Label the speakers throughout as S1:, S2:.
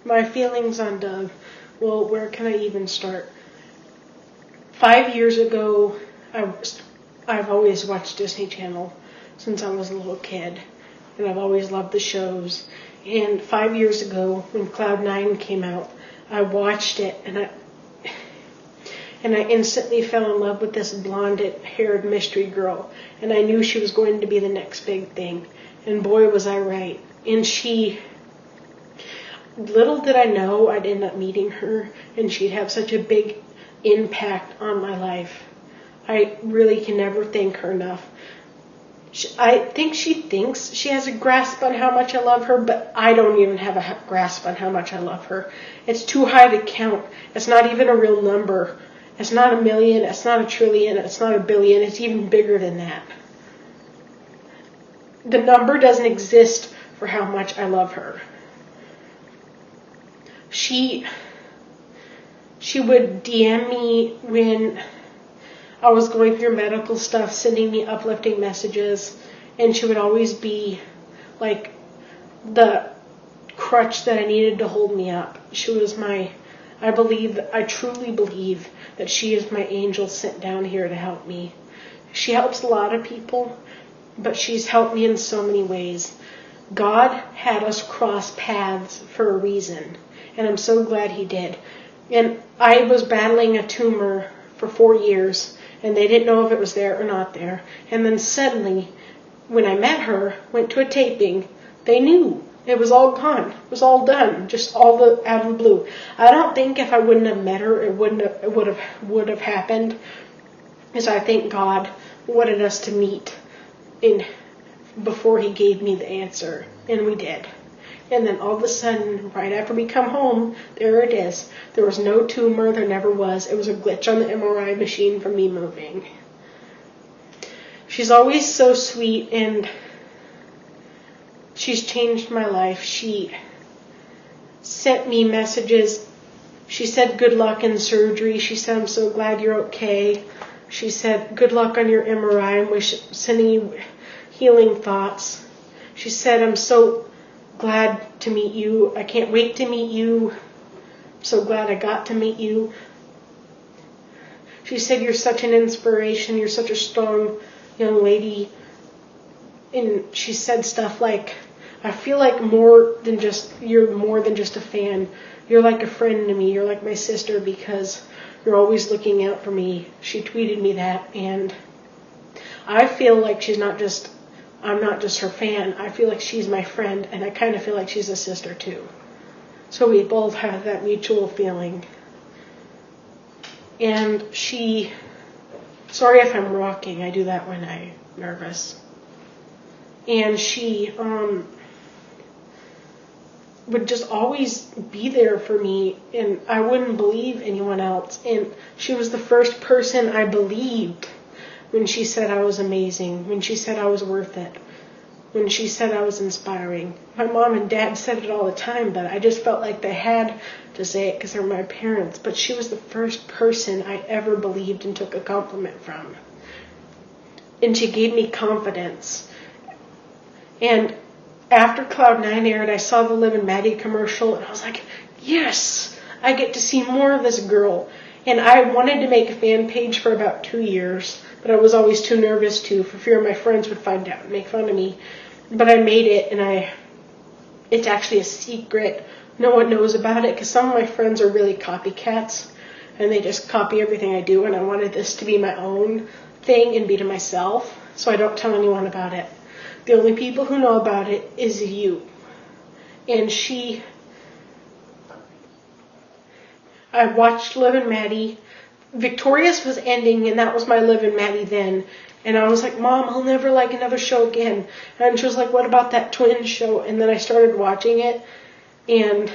S1: My feelings on Doug. Well, where can I even start? 5 years ago, I've always watched Disney Channel since I was a little kid, and I've always loved the shows. And 5 years ago, when Cloud 9 came out, I watched it, and I instantly fell in love with this blonde-haired mystery girl, and I knew she was going to be the next big thing. And boy, was I right. And little did I know I'd end up meeting her, and she'd have such a big impact on my life. I really can never thank her enough. I think she thinks she has a grasp on how much I love her, but I don't even have a grasp on how much I love her. It's too high to count. It's not even a real number. It's not a million, it's not a trillion, it's not a billion, it's even bigger than that. The number doesn't exist for how much I love her. She would DM me when I was going through medical stuff, sending me uplifting messages, and she would always be like the crutch that I needed to hold me up. She was I truly believe that she is my angel sent down here to help me. She helps a lot of people, but she's helped me in so many ways. God had us cross paths for a reason, and I'm so glad he did. And I was battling a tumor for 4 years, and they didn't know if it was there or not there. And then suddenly, when I met her, went to a taping, they knew. It was all gone. It was all done. Just all out of the blue. I don't think if I wouldn't have met her, it would have happened. Because I think God wanted us to meet before he gave me the answer. And we did. And then all of a sudden, right after we come home, there it is. There was no tumor. There never was. It was a glitch on the MRI machine from me moving. She's always so sweet, and she's changed my life. She sent me messages. She said good luck in surgery. She said, I'm so glad you're okay. She said, good luck on your MRI. I'm sending you healing thoughts. She said, I'm so glad to meet you. I can't wait to meet you. I'm so glad I got to meet you. She said, you're such an inspiration. You're such a strong young lady. And she said stuff like, I feel like you're more than just a fan. You're like a friend to me. You're like my sister because you're always looking out for me. She tweeted me that, and I feel like I'm not just her fan. I feel like she's my friend, and I kind of feel like she's a sister too. So we both have that mutual feeling. And sorry if I'm rocking, I do that when I'm nervous. And she would just always be there for me, and I wouldn't believe anyone else. And she was the first person I believed when she said I was amazing, when she said I was worth it, when she said I was inspiring. My mom and dad said it all the time, but I just felt like they had to say it because they're my parents. But she was the first person I ever believed and took a compliment from. And she gave me confidence. And after Cloud 9 aired, I saw the Liv and Maddie commercial, and I was like, yes, I get to see more of this girl. And I wanted to make a fan page for about 2 years, but I was always too nervous to, for fear my friends would find out and make fun of me. But I made it, and it's actually a secret. No one knows about it, because some of my friends are really copycats, and they just copy everything I do, and I wanted this to be my own thing and be to myself, so I don't tell anyone about it. The only people who know about it is you. And I watched Liv and Maddie. Victorious was ending, and that was my Liv and Maddie then. And I was like, Mom, I'll never like another show again. And she was like, what about that twin show? And then I started watching it, and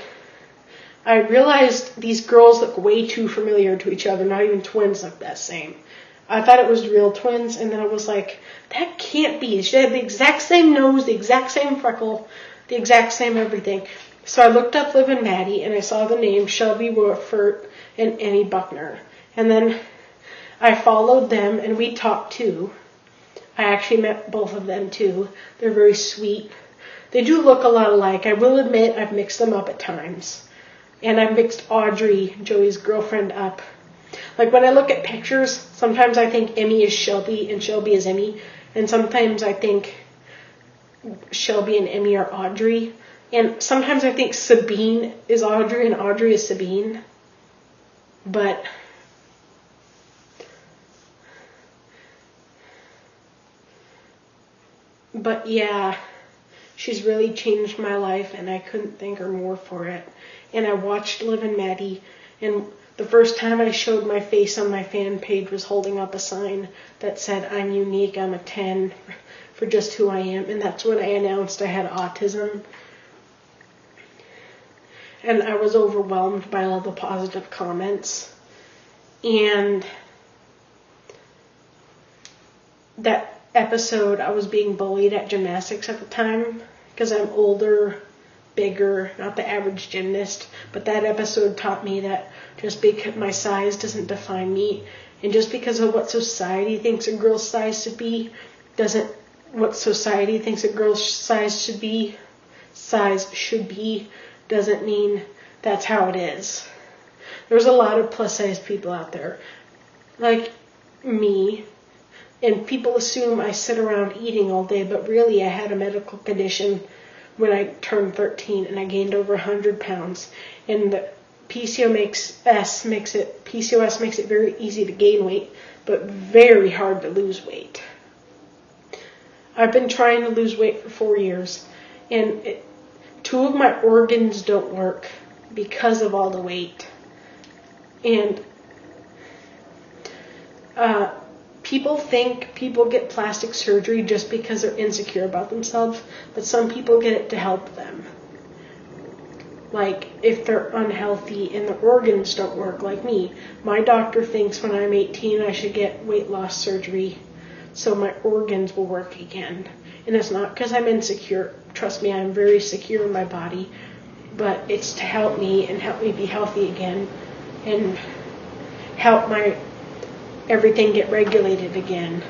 S1: I realized these girls look way too familiar to each other. Not even twins look that same. I thought it was real twins, and then I was like, that can't be. She had the exact same nose, the exact same freckle, the exact same everything. So I looked up Liv and Maddie, and I saw the name Shelby Wolfert and Annie Buckner. And then I followed them, and we talked too. I actually met both of them too. They're very sweet. They do look a lot alike. I will admit I've mixed them up at times. And I mixed Audrey, Joey's girlfriend, up. Like when I look at pictures, sometimes I think Emmy is Shelby and Shelby is Emmy. And sometimes I think Shelby and Emmy are Audrey. And sometimes I think Sabine is Audrey and Audrey is Sabine. But yeah, she's really changed my life, and I couldn't thank her more for it. And I watched Liv and Maddie, and the first time I showed my face on my fan page was holding up a sign that said, "I'm unique, I'm a 10 for just who I am." And that's when I announced I had autism. And I was overwhelmed by all the positive comments. And that episode, I was being bullied at gymnastics at the time because I'm older, bigger, not the average gymnast. But that episode taught me that just because my size doesn't define me, and just because of what society thinks a girl's size should be, doesn't mean that's how it is. There's a lot of plus size people out there, like me, and people assume I sit around eating all day, but really I had a medical condition when I turned 13 and I gained over 100 pounds. And the PCOS makes it very easy to gain weight, but very hard to lose weight. I've been trying to lose weight for 4 years, and 2 of my organs don't work because of all the weight. And people think people get plastic surgery just because they're insecure about themselves, but some people get it to help them. Like if they're unhealthy and their organs don't work, like me. My doctor thinks when I'm 18 I should get weight loss surgery so my organs will work again. And it's not because I'm insecure. Trust me, I'm very secure in my body. But it's to help me and help me be healthy again and help my everything get regulated again.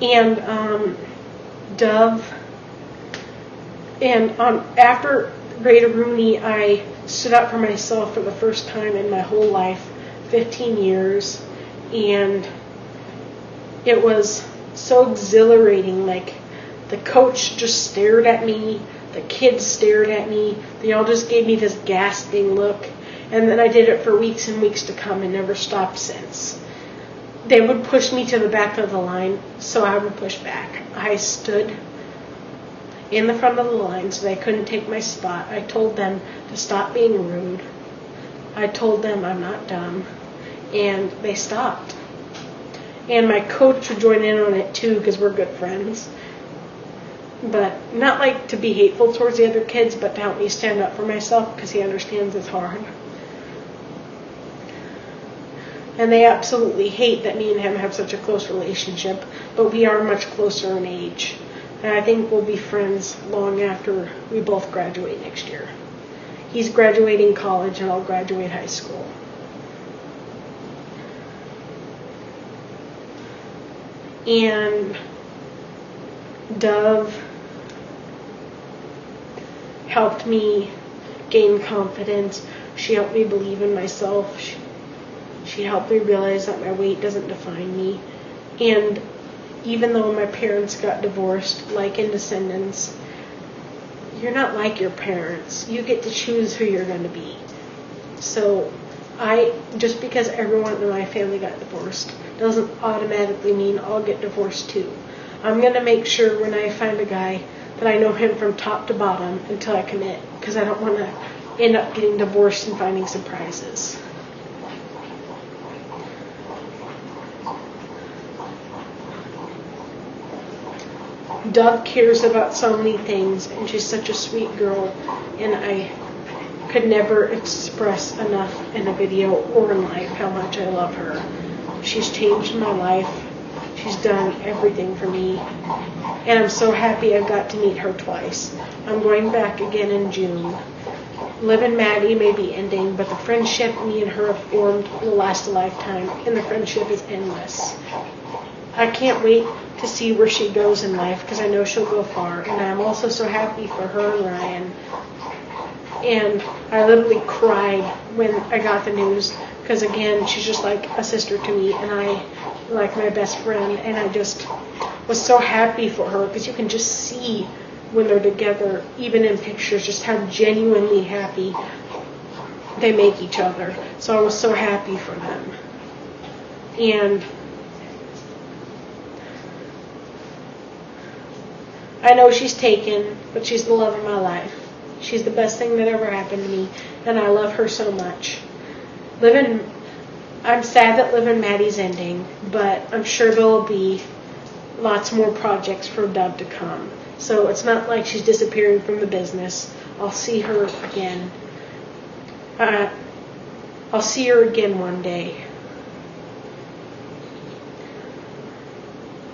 S1: And Dove, and after Rita Rooney, I stood up for myself for the first time in my whole life, 15 years, and it was so exhilarating. Like, the coach just stared at me, the kids stared at me, they all just gave me this gasping look, and then I did it for weeks and weeks to come and never stopped since. They would push me to the back of the line, so I would push back. I stood in the front of the line so they couldn't take my spot. I told them to stop being rude. I told them I'm not dumb, and they stopped. And my coach would join in on it too because we're good friends. But not like to be hateful towards the other kids, but to help me stand up for myself because he understands it's hard. And they absolutely hate that me and him have such a close relationship, but we are much closer in age. And I think we'll be friends long after we both graduate next year. He's graduating college and I'll graduate high school. And Dove helped me gain confidence. She helped me believe in myself. She helped me realize that my weight doesn't define me. And even though my parents got divorced, like in Descendants, you're not like your parents. You get to choose who you're going to be. So just because everyone in my family got divorced doesn't automatically mean I'll get divorced too. I'm going to make sure when I find a guy that I know him from top to bottom until I commit, because I don't want to end up getting divorced and finding surprises. Dove cares about so many things, and she's such a sweet girl, and I could never express enough in a video or in life how much I love her. She's changed my life. She's done everything for me, and I'm so happy I got to meet her twice. I'm going back again in June. Liv and Maddie may be ending, but the friendship me and her have formed will last a lifetime, and the friendship is endless. I can't wait to see where she goes in life, because I know she'll go far. And I'm also so happy for her and Ryan. And I literally cried when I got the news, because again, she's just like a sister to me, and I like my best friend, and I just was so happy for her, because you can just see when they're together, even in pictures, just how genuinely happy they make each other. So I was so happy for them. And I know she's taken, but she's the love of my life. She's the best thing that ever happened to me, and I love her so much. I'm sad that Liv and Maddie's ending, but I'm sure there'll be lots more projects for Dove to come. So it's not like she's disappearing from the business. I'll see her again. I'll see her again one day.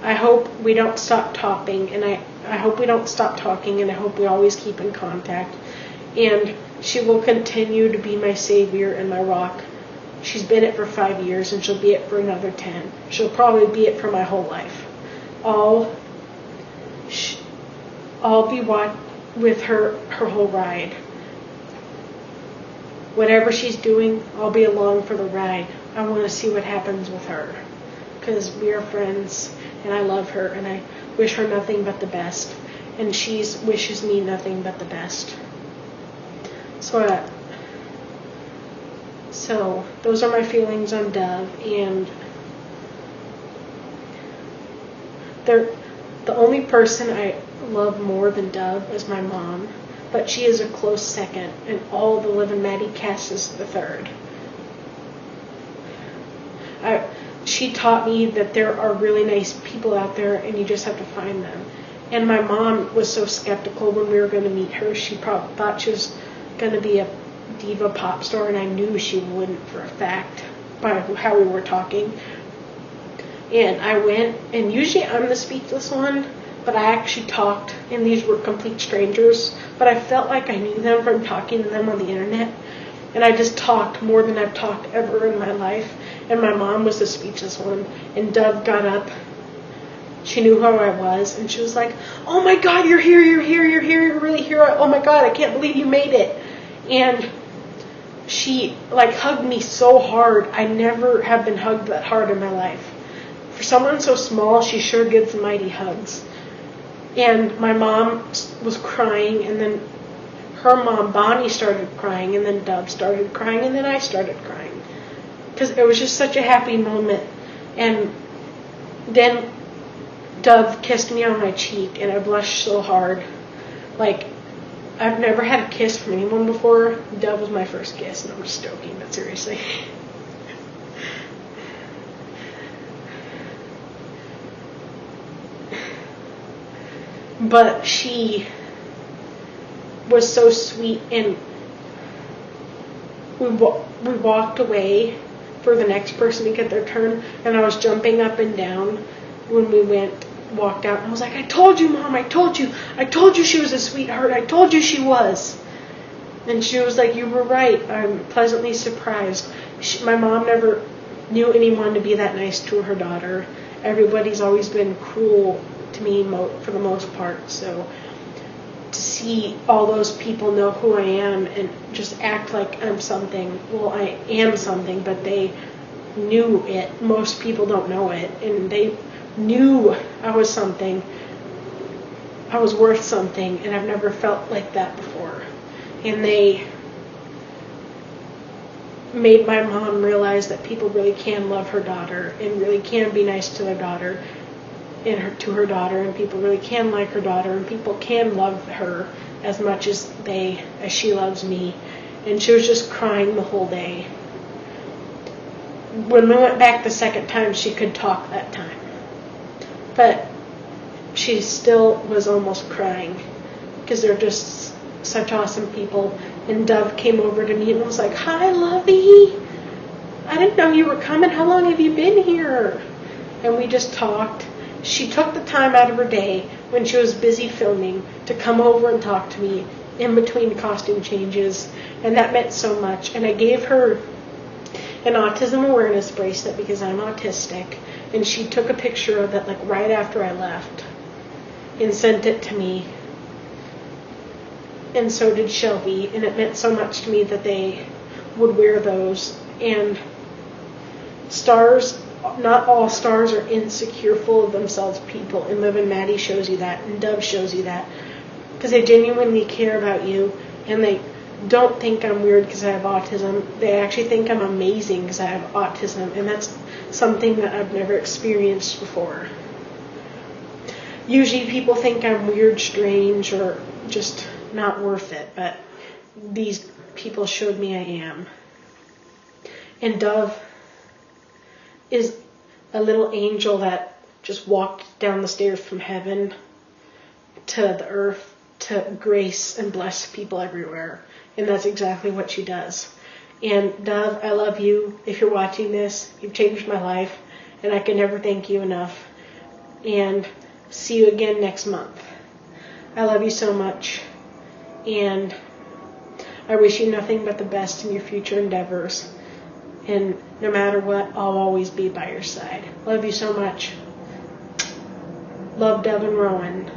S1: I hope we don't stop talking, and I hope we don't stop talking, and I hope we always keep in contact. And she will continue to be my savior and my rock. She's been it for 5 years, and she'll be it for another 10. She'll probably be it for my whole life. I'll be with her whole ride. Whatever she's doing, I'll be along for the ride. I want to see what happens with her, because we are friends, and I love her, and I wish her nothing but the best, and she wishes me nothing but the best. So those are my feelings on Dove, and the only person I love more than Dove is my mom, but she is a close second, and all the Liv and Maddie cast is the third. She taught me that there are really nice people out there, and you just have to find them. And my mom was so skeptical when we were going to meet her. She probably thought she was going to be a diva pop star, and I knew she wouldn't for a fact by how we were talking. And I went, and usually I'm the speechless one, but I actually talked, and these were complete strangers, but I felt like I knew them from talking to them on the internet, and I just talked more than I've talked ever in my life. And my mom was the speechless one, and Dove got up. She knew who I was, and she was like, "Oh my God, you're here, you're really here. Oh my God, I can't believe you made it." And she hugged me so hard. I never have been hugged that hard in my life. For someone so small, she sure gives mighty hugs. And my mom was crying, and then her mom, Bonnie, started crying, and then Dove started crying, and then I started crying. Because it was just such a happy moment. And then Dove kissed me on my cheek, and I blushed so hard. I've never had a kiss from anyone before. Dove was my first kiss, and I'm just joking, but seriously. But she was so sweet, and we walked away for the next person to get their turn, and I was jumping up and down when we walked out, and I was like, "I told you, Mom, I told you she was a sweetheart, I told you she was." And she was like, "You were right, I'm pleasantly surprised." My mom never knew anyone to be that nice to her daughter. Everybody's always been cruel to me for the most part, so to see all those people know who I am and just act like I'm something. Well, I am something, but they knew it. Most people don't know it, and they knew I was something. I was worth something, and I've never felt like that before. And they made my mom realize that people really can love her daughter and really can be nice to their daughter and to her daughter, and people really can like her daughter, and people can love her as much as she loves me. And she was just crying the whole day. When we went back the second time, she could talk that time, but she still was almost crying because they're just such awesome people. And Dove came over to me and was like, "Hi, Lovey. I didn't know you were coming. How long have you been here?" And we just talked. She took the time out of her day when she was busy filming to come over and talk to me in between costume changes, and that meant so much. And I gave her an autism awareness bracelet because I'm autistic, And she took a picture of it like right after I left and sent it to me. And so did Shelby. And it meant so much to me that they would wear those. And stars, not all stars are insecure, full of themselves people. And Liv and Maddie shows you that. And Dove shows you that. Because they genuinely care about you. And they don't think I'm weird because I have autism. They actually think I'm amazing because I have autism. And that's something that I've never experienced before. Usually people think I'm weird, strange, or just not worth it. But these people showed me I am. And Dove is a little angel that just walked down the stairs from heaven to the earth to grace and bless people everywhere. And that's exactly what she does. And Dove, I love you. If you're watching this, you've changed my life, and I can never thank you enough. And see you again next month. I love you so much, and I wish you nothing but the best in your future endeavors. And no matter what, I'll always be by your side. Love you so much. Love, Dove and Rowan.